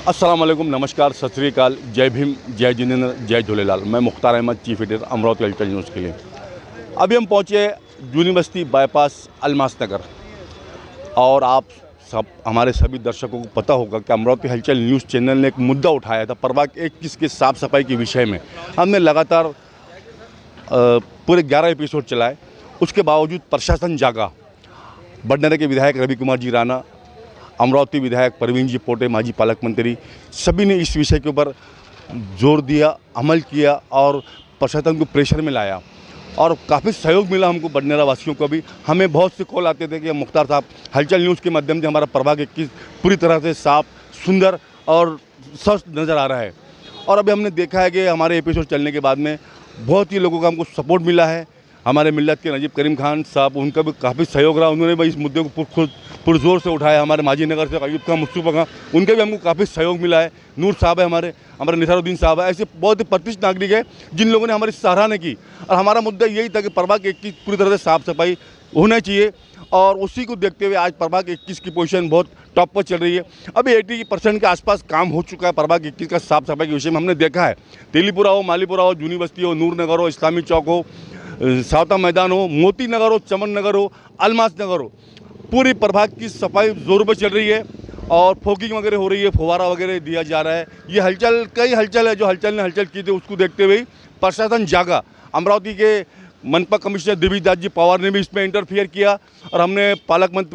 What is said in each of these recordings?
अस्सलाम वालेकुम, नमस्कार, सत श्री अकाल, जय भीम, जय जिनेंद्र, जय झूलेलाल। मैं मुख्तार अहमद, चीफ एडिटर, अमरावती हलचल न्यूज़ के लिए। अभी हम पहुँचे यूनिवर्सिटी बाईपास अल्मास नगर, और आप सब हमारे सभी दर्शकों को पता होगा कि अमरावती हलचल न्यूज़ चैनल ने एक मुद्दा उठाया था प्रभाग 21 के साफ़ सफाई के विषय में। हमने लगातार पूरे 11 एपिसोड चलाए, उसके बावजूद प्रशासन जागा। बडनेरा के विधायक रवि कुमार जी राणा, अमरावती विधायक परवीन जी पोटे, माजी पालक मंत्री, सभी ने इस विषय के ऊपर जोर दिया, अमल किया और प्रशासन को प्रेशर में लाया, और काफ़ी सहयोग मिला हमको, बडनेरा वासियों को भी। हमें बहुत से कॉल आते थे कि मुख्तार साहब, हलचल न्यूज़ के माध्यम से हमारा प्रभाग 21 पूरी तरह से साफ, सुंदर और स्वस्थ नज़र आ रहा है। और अभी हमने देखा है कि हमारे एपिसोड चलने के बाद में बहुत ही लोगों का हमको सपोर्ट मिला है। हमारे मिल्लत के नजीब करीम खान साहब, उनका भी काफ़ी सहयोग रहा, उन्होंने भी इस मुद्दे को खुद पुरजोर से उठाया। हमारे माजी नगर से अयूब खान, मुस्तफा खान, उनके भी हमको काफ़ी सहयोग मिला है। नूर साहब है, हमारे निसारुद्दीन साहब है, ऐसे बहुत ही प्रतिष्ठित नागरिक है जिन लोगों ने हमारी सराहना की। और हमारा मुद्दा यही था कि प्रभाग 21 पूरी तरह से साफ़ सफाई होना चाहिए, और उसी को देखते हुए आज प्रभाग 21 की पोजीशन बहुत टॉप पर चल रही है। अभी 80% के आसपास काम हो चुका है प्रभाग 21 का साफ़ सफाई के विषय में। हमने देखा है, तेलीपुरा हो, मालीपुरा हो, जूनी बस्ती हो, नूर नगर हो, इस्लामी चौक हो, सावता मैदान हो, मोती नगर हो, चमन नगर हो, अलमास नगर हो, पूरी प्रभाग की सफाई जोर पर चल रही है और फोगिंग वगैरह हो रही है, फुवारा वगैरह दिया जा रहा है। ये हलचल, कई हलचल है जो हलचल ने हलचल की थी, उसको देखते हुए प्रशासन जागा। अमरावती के मनपा कमिश्नर दिव्य दास जी पवार ने भी इसमें इंटरफियर किया, और हमने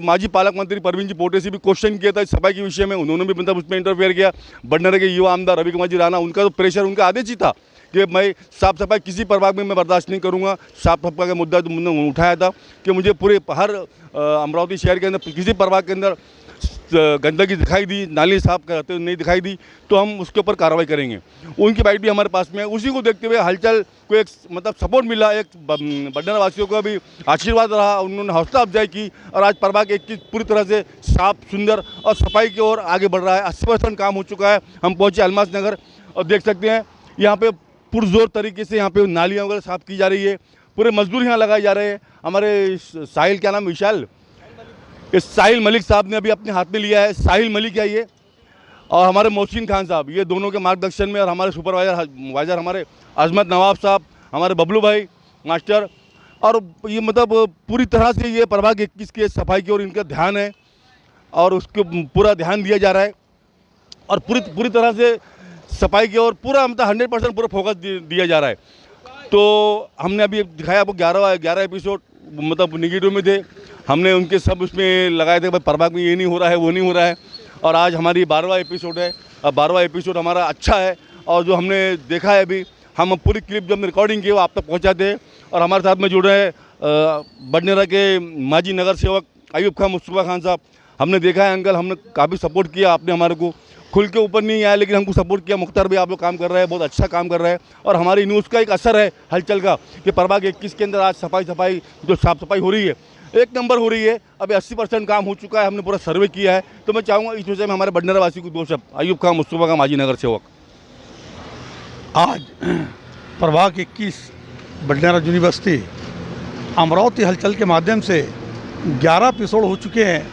माजी पालक मंत्री परवीन जी पोटे से भी क्वेश्चन किया था इस सफाई के विषय में, उन्होंने भी मतलब उसमें इंटरफियर किया। बडनेरा के युवा आमदार रवि कुमार जी राणा, उनका तो प्रेशर, उनका आदेश ही था कि मैं साफ़ सफाई किसी प्रभाग में मैं बर्दाश्त नहीं करूंगा। साफ़ सफाई का मुद्दा तो मैंने उठाया था कि मुझे पूरे हर अमरावती शहर के अंदर किसी प्रभाग के अंदर गंदगी दिखाई दी, नाली साफ करते हुए नहीं दिखाई दी, तो हम उसके ऊपर कार्रवाई करेंगे। उनकी बाइट भी हमारे पास में है। उसी को देखते हुए हलचल को एक मतलब सपोर्ट मिला, एक बडनेरा वासियों का भी आशीर्वाद रहा, उन्होंने हौसला अफजाई की, और आज प्रभाग 21 पूरी तरह से साफ, सुंदर और सफाई की ओर आगे बढ़ रहा है। 80% काम हो चुका है। हम पहुँचे अलमास नगर, और देख सकते हैं यहाँ पे पुरजोर तरीके से यहाँ पे नालियाँ वगैरह साफ़ की जा रही है, पूरे मजदूर यहाँ लगाए जा रहे हैं। हमारे साहिल, क्या नाम, विशाल, इस साहिल मलिक साहब ने अभी अपने हाथ में लिया है, साहिल मलिक है ये, और हमारे मोहसिन खान साहब, ये दोनों के मार्गदर्शन में, और हमारे सुपरवाइज़र हमारे अजमत नवाब साहब, हमारे बबलू भाई मास्टर, और ये मतलब पूरी तरह से ये प्रभाग 21 के सफाई की ओर इनका ध्यान है, और उसको पूरा ध्यान दिया जा रहा है, और पूरी तरह से सफाई की ओर पूरा मतलब 100% पूरा फोकस दिया जा रहा है। तो हमने अभी दिखाया आपको 11 एपिसोड मतलब निगेटिव में थे, हमने उनके सब उसमें लगाए थे भाई प्रभाग में ये नहीं हो रहा है, वो नहीं हो रहा है, और आज हमारी 12वां एपिसोड है। अब 12वां एपिसोड हमारा अच्छा है, और जो हमने देखा है अभी, हम पूरी क्लिप जो हमने रिकॉर्डिंग की वो आप तक पहुँचाते हैं। और हमारे साथ में जुड़ रहे हैं बडनेरा के माजी नगर सेवक अयूब खान, मुस्तफा खान साहब। हमने देखा है अंकल, हमने काफ़ी सपोर्ट किया, आपने हमारे को खुल के ऊपर नहीं आया लेकिन हमको सपोर्ट किया। मुख्तार भी आप लोग काम कर रहे हैं, बहुत अच्छा काम कर रहे हैं, और हमारी न्यूज़ का एक असर है हलचल का कि प्रभाग 21 के अंदर आज सफाई जो साफ़ सफाई हो रही है, एक नंबर हो रही है। अभी 80% काम हो चुका है, हमने पूरा सर्वे किया है। तो मैं चाहूँगा इस विषय में हमारे बडनेरा वासी को दो शब्द, अयूब खान, मुस्तफा खान, माजी नगर सेवक। आज प्रभाग 21 बडनेरा यूनिवर्सिटी अमरावती हलचल के माध्यम से 11 एपिसोड हो चुके हैं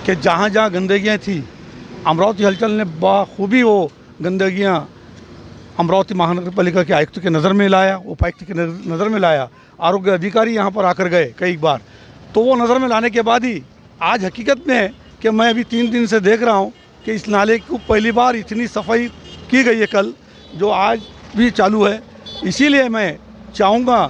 कि जहाँ जहाँ गंदगियाँ थी, अमरावती हलचल ने बाखूबी वो गंदगियाँ अमरावती महानगर पालिका के आयुक्त के नज़र में लाया, उपायुक्त के नज़र में लाया, आरोग्य अधिकारी यहाँ पर आकर गए कई बार। तो वो नज़र में लाने के बाद ही आज हकीकत में है कि मैं अभी 3 दिन से देख रहा हूँ कि इस नाले को पहली बार इतनी सफाई की गई है कल, जो आज भी चालू है। इसीलिए मैं चाहूँगा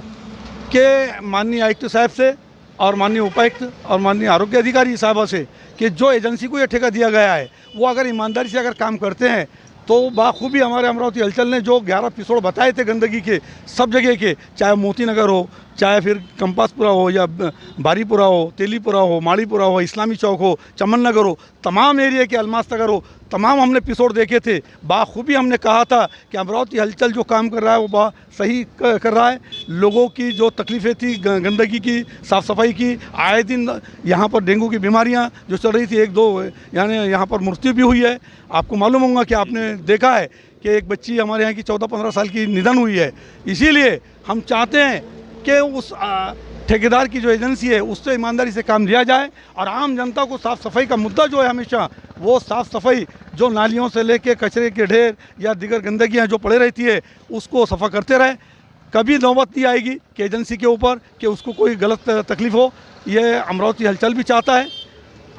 कि माननीय आयुक्त साहब से और माननीय उपायुक्त और माननीय आरोग्य अधिकारी साहबा से कि जो एजेंसी को ये ठेका दिया गया है वो अगर ईमानदारी से अगर काम करते हैं तो बाखूबी हमारे अमरावती हलचल ने जो 11 एपिसोड बताए थे गंदगी के सब जगह के, चाहे मोती नगर हो, चाहे फिर कंपासपुरा हो, या बारीपुरा हो, तेलीपुरा हो, माड़ीपुरा हो, इस्लामी चौक हो, चमन नगर हो, तमाम एरिया के अलमास नगर हो, तमाम हमने एपिसोड देखे थे। बाखूबी हमने कहा था कि अमरावती हलचल जो काम कर रहा है वो सही कर रहा है। लोगों की जो तकलीफ़ें थी गंदगी की, साफ़ सफाई की, आए दिन यहाँ पर डेंगू की बीमारियाँ जो चल रही थी, 1-2 यानी यहाँ पर मृत्यु भी हुई है। आपको मालूम होगा कि आपने देखा है कि एक बच्ची हमारे यहाँ की 14-15 साल की निधन हुई है। इसीलिए हम चाहते हैं कि उस ठेकेदार की जो एजेंसी है उससे ईमानदारी से काम लिया जाए, और आम जनता को साफ़ सफाई का मुद्दा जो है हमेशा वो साफ़ सफाई जो नालियों से लेके कचरे के ढेर या दीगर गंदगियाँ जो पड़े रहती है उसको सफ़ा करते रहे। कभी नौबत नहीं आएगी कि एजेंसी के ऊपर कि उसको कोई गलत तकलीफ़ हो। ये अमरावती हलचल भी चाहता है,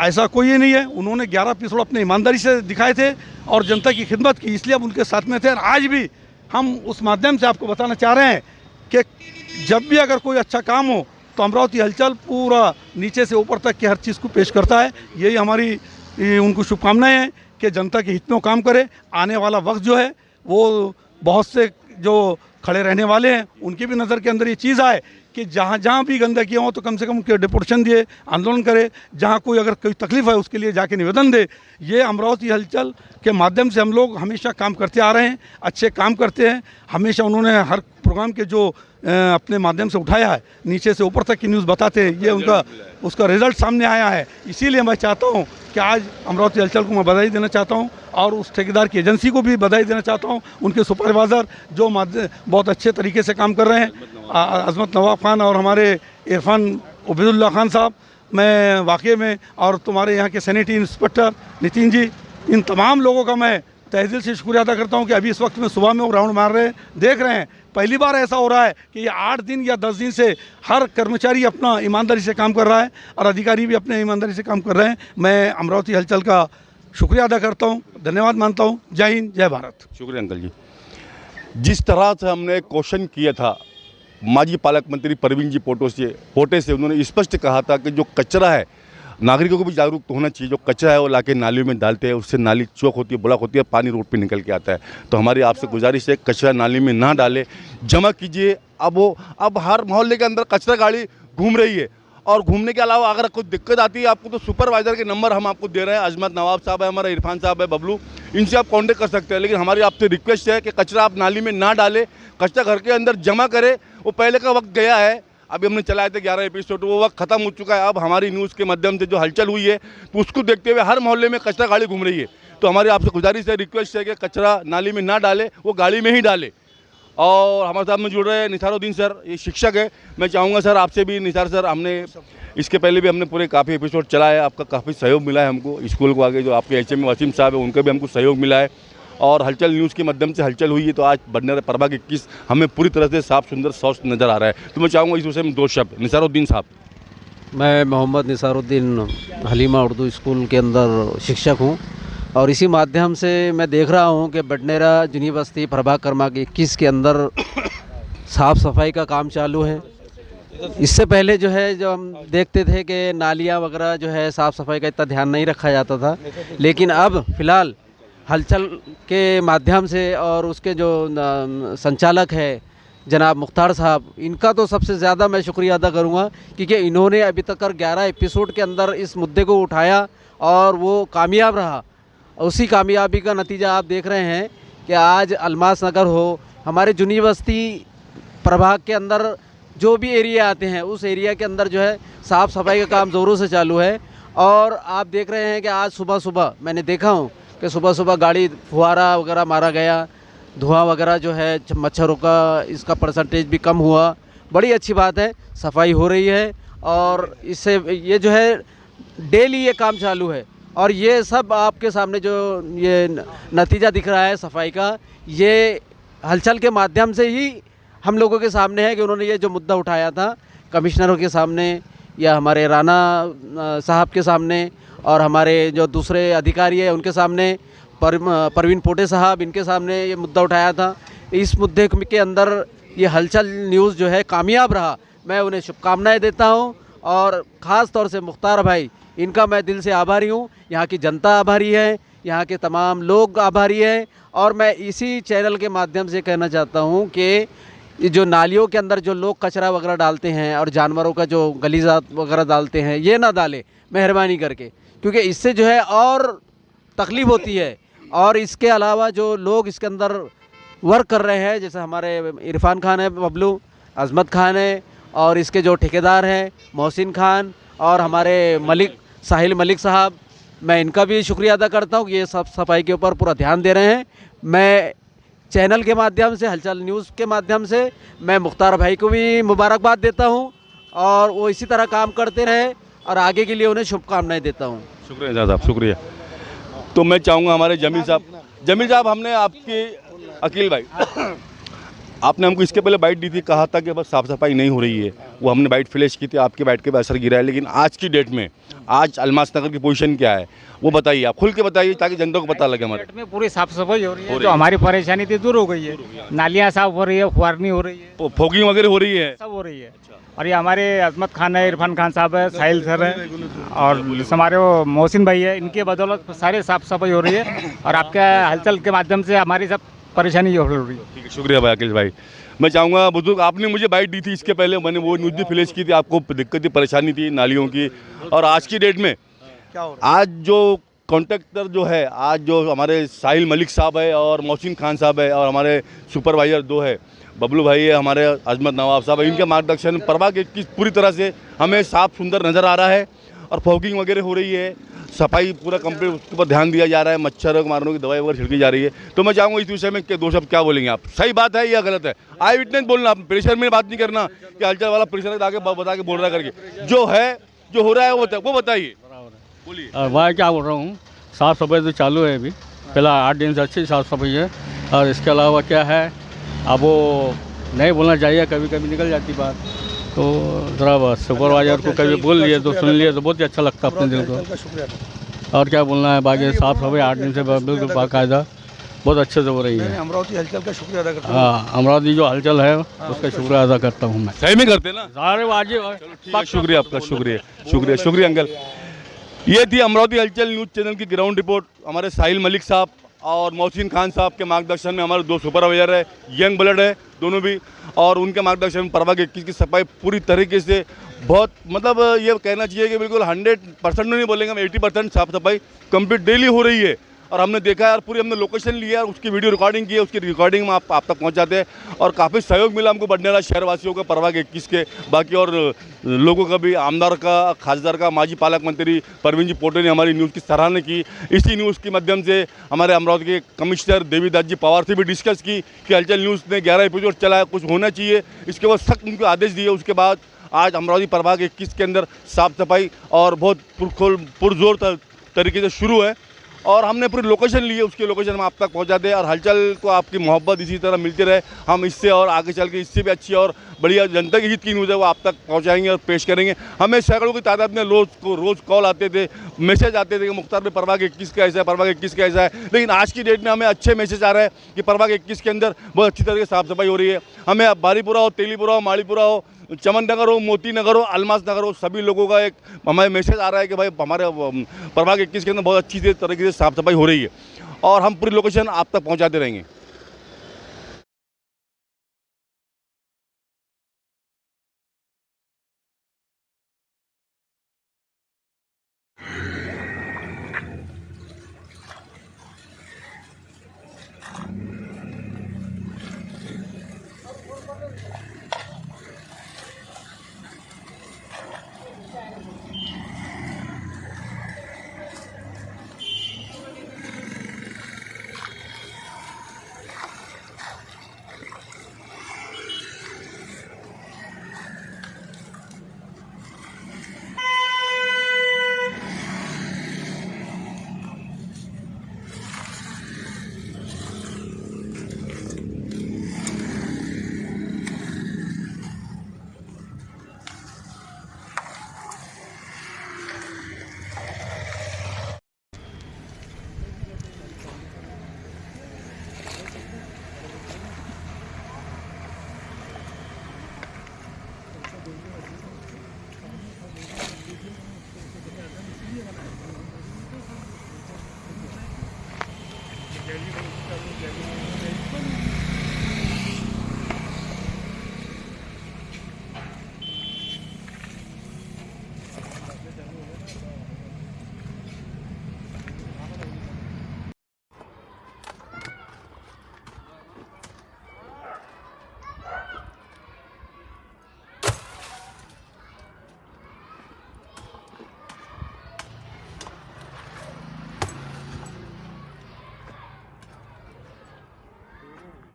ऐसा कोई ही नहीं है। उन्होंने 11 एपिसोड अपने ईमानदारी से दिखाए थे और जनता की खिदमत की, इसलिए हम उनके साथ में थे। और आज भी हम उस माध्यम से आपको बताना चाह रहे हैं कि जब भी अगर कोई अच्छा काम हो तो अमरावती हलचल पूरा नीचे से ऊपर तक की हर चीज़ को पेश करता है। यही हमारी उनको शुभकामनाएं हैं कि जनता के हित में काम करे। आने वाला वक्त जो है वो बहुत से जो खड़े रहने वाले हैं उनकी भी नज़र के अंदर ये चीज़ आए कि जहाँ जहाँ भी गंदगी हो तो कम से कम उनके डिपोटेशन दिए, आंदोलन करे। जहाँ कोई अगर कोई तकलीफ़ है उसके लिए जाके निवेदन दे। ये अमरावती हलचल के माध्यम से हम लोग हमेशा काम करते आ रहे हैं, अच्छे काम करते हैं। हमेशा उन्होंने हर प्रोग्राम के जो अपने माध्यम से उठाया है, नीचे से ऊपर तक की न्यूज़ बताते हैं, ये उनका उसका रिज़ल्ट सामने आया है। इसीलिए मैं चाहता हूँ कि आज अमरावती हलचल को मैं बधाई देना चाहता हूँ और उस ठेकेदार की एजेंसी को भी बधाई देना चाहता हूँ। उनके सुपरवाइज़र जो बहुत अच्छे तरीके से काम कर रहे हैं, अज़मत नवाब खान और हमारे इरफान उबैदुल्ला खान साहब, मैं वाकई में, और तुम्हारे यहाँ के सैनिटरी इंस्पेक्टर नितिन जी, इन तमाम लोगों का मैं तहे दिल से शुक्रिया अदा करता हूँ कि अभी इस वक्त में सुबह में वो राउंड मार रहे हैं, देख रहे हैं। पहली बार ऐसा हो रहा है कि ये 8 दिन या 10 दिन से हर कर्मचारी अपना ईमानदारी से काम कर रहा है और अधिकारी भी अपने ईमानदारी से काम कर रहे हैं। मैं अमरावती हलचल का शुक्रिया अदा करता हूँ, धन्यवाद मानता हूँ। जय हिंद, जय भारत। शुक्रिया अंकल जी। जिस तरह से हमने क्वेश्चन किया था माजी पालक मंत्री परवीन जी पोटे से उन्होंने स्पष्ट कहा था कि जो कचरा है नागरिकों को भी जागरूक तो होना चाहिए। जो कचरा है वो लाके नालियों में डालते हैं, उससे नाली चौक होती है, ब्लॉक होती है, पानी रोड पे निकल के आता है। तो हमारी आपसे गुजारिश है कचरा नाली में ना डाले, जमा कीजिए। अब हर मोहल्ले के अंदर कचरा गाड़ी घूम रही है और घूमने के अलावा अगर कोई दिक्कत आती है आपको तो सुपरवाइज़र के नंबर हम आपको दे रहे हैं। अजमत नवाब साहब है, हमारा इरफान साहब है, बबलू, इनसे आप कांटेक्ट कर सकते हैं। लेकिन हमारी आपसे रिक्वेस्ट है कि कचरा आप नाली में ना डालें, कचरा घर के अंदर जमा करें। वो पहले का वक्त गया है, अभी हमने चलाए थे 11 एपिसोड, वो वक्त खत्म हो चुका है। अब हमारी न्यूज़ के माध्यम से जो हलचल हुई है तो उसको देखते हुए हर मोहल्ले में कचरा गाड़ी घूम रही है। तो हमारी आपसे गुजारिश है, रिक्वेस्ट है कि कचरा नाली में ना डाले, वो गाड़ी में ही डाले। और हमारे साथ में जुड़ रहे हैं निसारुद्दीन सर, ये शिक्षक है। मैं चाहूँगा सर आपसे भी, निसार सर, हमने इसके पहले भी हमने पूरे काफ़ी एपिसोड चलाया, आपका काफ़ी सहयोग मिला है हमको। स्कूल को आगे जो आपके HM वसीम साहब है उनका भी हमको सहयोग मिला है और हलचल न्यूज़ के माध्यम से हलचल हुई है। तो आज बडनेरा प्रभाग 21 हमें पूरी तरह से साफ सुंदर स्वस्थ नज़र आ रहा है। तो मैं चाहूँगा इस विषय में 2 शब्द। निसारुद्दीन साहब। मैं मोहम्मद निसारुद्दीन हलीमा उर्दू स्कूल के अंदर शिक्षक हूँ और इसी माध्यम से मैं देख रहा हूँ कि बडनेरा यूनिवर्सिटी प्रभाग क्रमांक 21 के अंदर साफ़ सफाई का काम चालू है। इससे पहले जो है जो हम देखते थे कि नालियाँ वगैरह जो है साफ़ सफाई का इतना ध्यान नहीं रखा जाता था, लेकिन अब फ़िलहाल हलचल के माध्यम से और उसके जो संचालक है जनाब मुख्तार साहब, इनका तो सबसे ज़्यादा मैं शुक्रिया अदा करूँगा क्योंकि इन्होंने अभी तक 11 एपिसोड के अंदर इस मुद्दे को उठाया और वो कामयाब रहा। उसी कामयाबी का नतीजा आप देख रहे हैं कि आज अलमास नगर हो, हमारे यूनिवर्सिटी प्रभाग के अंदर जो भी एरिया आते हैं उस एरिया के अंदर जो है साफ़ सफाई का काम ज़ोरों से चालू है। और आप देख रहे हैं कि आज सुबह सुबह मैंने देखा हूँ कि सुबह सुबह गाड़ी फुहारा वगैरह मारा गया, धुआं वगैरह जो है मच्छरों का इसका परसेंटेज भी कम हुआ। बड़ी अच्छी बात है, सफाई हो रही है और इससे ये जो है डेली ये काम चालू है। और ये सब आपके सामने जो ये नतीजा दिख रहा है सफाई का, ये हलचल के माध्यम से ही हम लोगों के सामने है कि उन्होंने ये जो मुद्दा उठाया था कमिश्नरों के सामने या हमारे राणा साहब के सामने और हमारे जो दूसरे अधिकारी हैं उनके सामने, परवीन पोटे साहब, इनके सामने ये मुद्दा उठाया था। इस मुद्दे के अंदर ये हलचल न्यूज़ जो है कामयाब रहा। मैं उन्हें शुभकामनाएं देता हूं और ख़ास तौर से मुख्तार भाई, इनका मैं दिल से आभारी हूं। यहाँ की जनता आभारी है, यहाँ के तमाम लोग आभारी हैं। और मैं इसी चैनल के माध्यम से कहना चाहता हूँ कि जो नालियों के अंदर जो लोग कचरा वगैरह डालते हैं और जानवरों का जो गलीजात वगैरह डालते हैं, ये ना डालें मेहरबानी करके, क्योंकि इससे जो है और तकलीफ़ होती है। और इसके अलावा जो लोग इसके अंदर वर्क कर रहे हैं, जैसे हमारे इरफान खान है, बबलू, अज़मत खान है, और इसके जो ठेकेदार हैं मोहसिन खान और हमारे साहिल मलिक साहब, मैं इनका भी शुक्रिया अदा करता हूँ कि ये सब सफाई के ऊपर पूरा ध्यान दे रहे हैं। मैं चैनल के माध्यम से, हलचल न्यूज़ के माध्यम से मैं मुख्तार भाई को भी मुबारकबाद देता हूँ और वो इसी तरह काम करते रहे और आगे के लिए उन्हें शुभकामनाएं देता हूँ। शुक्रिया साहब, शुक्रिया। तो मैं चाहूँगा हमारे जमील साहब, हमने आपके अकील भाई आपने हमको इसके पहले बाइट दी थी, कहा था कि बस साफ़ सफाई नहीं हो रही है, वो हमने बाइट फ्लैश की थी, आपकी बाइट के पे असर गिरा है। लेकिन आज की डेट में आज अलमास नगर की पोजीशन क्या है वो बताइए, आप खुल के बताइए ताकि जनता को पता लगे। हमारे में पूरी साफ सफाई हो रही है, जो हमारी परेशानी थी दूर हो गई है, नालियाँ साफ हो रही है, फुहारनी हो रही है, फोगिंग वगैरह हो रही है, सब हो रही है। और ये हमारे अजमत खान है, इरफान खान साहब है, साहिल सर है और हमारे वो मोहसिन भाई है, इनके बदौलत सारे साफ सफाई हो रही है और आपके हलचल के माध्यम से हमारी सब परेशानी हो रही है। ठीक है, शुक्रिया भाई अखिल भाई। मैं चाहूँगा बुजुर्ग, आपने मुझे बाइट दी थी इसके पहले, मैंने वो न्यूज़ भी फ्लैश की थी, आपको दिक्कत थी, परेशानी थी नालियों की, और आज की डेट में क्या हो रहा आज जो कॉन्ट्रैक्टर जो है, आज जो हमारे साहिल मलिक साहब है और मोहसिन खान साहब है और हमारे सुपरवाइजर दो है, बबलू भाई है, हमारे अजमत नवाब साहब है, इनके मार्गदर्शन प्रभाग 21 पूरी तरह से हमें साफ सुंदर नज़र आ रहा है और फॉगिंग वगैरह हो रही है, सफाई पूरा कंप्लीट उसके ऊपर ध्यान दिया जा रहा है, मच्छर मारने की दवाई वगैरह छिड़की जा रही है। तो मैं चाहूँगा इस विषय में दो शब्द क्या बोलेंगे आप, सही बात है या गलत है? आई विटनेस बोलना, आप प्रेशर में बात नहीं करना कि हलचल वाला प्रेशर आगे बता के बोल रहा करके, जो है जो हो रहा है वो बताइए, बोलिए। भाई क्या बोल रहा हूँ, साफ़ सफाई तो चालू है अभी, पहला 8 दिन से अच्छी साफ़ सफाई है। और इसके अलावा क्या है, अब वो नहीं बोलना चाहिए, कभी कभी निकल जाती बात, तो ज़रा बस सुपरवाइजर को कभी बोल लिए तो सुन लिए तो बहुत ही अच्छा लगता अपने दिल को। और क्या बोलना है, बाकी साफ़ सफाई 8 दिन से बिल्कुल बाकायदा बहुत अच्छे से हो रही है। अमरावती हलचल का शुक्रिया अदा करता हूँ। हाँ, अमरावती जो हलचल है उसका शुक्रिया अदा करता हूँ मैं। सही में करते ना सारे वाजिब। शुक्रिया आपका, शुक्रिया अंकल। ये थी अमरावती हलचल न्यूज़ चैनल की ग्राउंड रिपोर्ट। हमारे साहिल मलिक साहब और मोहसिन खान साहब के मार्गदर्शन में हमारे 2 सुपरवाइजर है, यंग ब्लड है दोनों भी, और उनके मार्गदर्शन में प्रभाग 21 की सफाई पूरी तरीके से बहुत, मतलब ये कहना चाहिए कि बिल्कुल 100% नहीं बोलेंगे हम, 80% साफ सफाई कंप्लीट डेली हो रही है। और हमने देखा है और पूरी हमने लोकेशन लिया और उसकी वीडियो रिकॉर्डिंग की है, उसकी रिकॉर्डिंग में आप तक पहुंचाते हैं और काफ़ी सहयोग मिला हमको बडनेरा शहरवासियों का, प्रभाग 21 के, बाकी और लोगों का भी, आमदार का, खासदार का, माजी पालक मंत्री परवीन जी पोटे ने हमारी न्यूज़ की सराहना की। इसी न्यूज़ के माध्यम से हमारे अमरावती के कमिश्नर देवीदास जी पवार से भी डिस्कस की कि हलचल न्यूज़ ने 11 एपिसोड चला है, कुछ होना चाहिए, इसके बाद सख्त उनको आदेश दिए। उसके बाद आज अमरावती प्रभाग 21 के अंदर साफ सफाई और बहुत पुरजोर तरीके से शुरू है और हमने पूरी लोकेशन ली है, उसकी लोकेशन हम आप तक पहुंचा दें और हलचल को आपकी मोहब्बत इसी तरह मिलती रहे। हम इससे और आगे चल के इससे भी अच्छी और बढ़िया जनता के हित की न्यूज़ है वो आप तक पहुंचाएंगे और पेश करेंगे। हमें सैकड़ों की तादाद में रोज़ कॉल आते थे, मैसेज आते थे कि मुख्तार में प्रभाग 21 का ऐसा है, प्रभाग 21 का ऐसा है, लेकिन आज की डेट में हमें अच्छे मैसेज आ रहे हैं कि प्रभाग 21 के अंदर बहुत अच्छी तरह से साफ सफाई हो रही है। हमें बारीपुरा हो, तेलीपुरा हो, माड़ीपुरा हो, चमन नगर हो, मोती नगर हो, अलमास नगर हो, सभी लोगों का एक हमारे मैसेज आ रहा है कि भाई हमारे प्रभाग 21 के अंदर बहुत अच्छी तरीके से साफ सफाई हो रही है और हम पूरी लोकेशन आप तक पहुंचाते रहेंगे।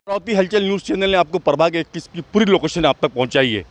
अमरावती हलचल न्यूज़ चैनल ने आपको प्रभाग 21 की पूरी लोकेशन आप तक पहुंचाई है।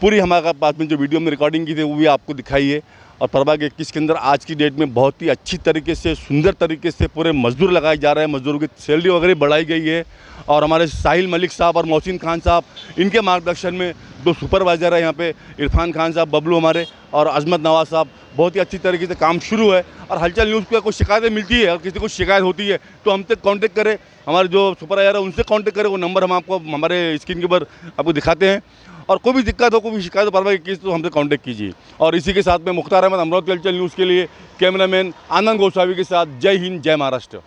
पूरी हमारे पास में जो वीडियो में रिकॉर्डिंग की थी वो भी आपको दिखाई है और प्रभाग 21 के अंदर आज की डेट में बहुत ही अच्छी तरीके से, सुंदर तरीके से पूरे मजदूर लगाए जा रहे हैं, मजदूरों की सैलरी वगैरह बढ़ाई गई है। और हमारे साहिल मलिक साहब और मोहसिन खान साहब, इनके मार्गदर्शन में 2 सुपरवाइज़र है यहाँ पे, इरफान खान साहब, बबलू हमारे, और अजमत नवाज साहब, बहुत ही अच्छी तरीके से काम शुरू है। और हलचल न्यूज़ को कोई शिकायतें मिलती है, अगर किसी को शिकायत होती है तो हमसे कांटेक्ट करें, हमारे जो सुपरवाइज़र है उनसे कांटेक्ट करें, वो नंबर हम आपको हमारे स्क्रीन के ऊपर आपको दिखाते हैं। और कोई भी दिक्कत हो, कोई भी शिकायत हो प्रभाग 21 तो हमसे कांटेक्ट कीजिए। और इसी के साथ में मुख्तार अहमद, अमरावती हलचल न्यूज़ के लिए कैमरामैन आनंद गोस्वामी के साथ, जय हिंद, जय महाराष्ट्र।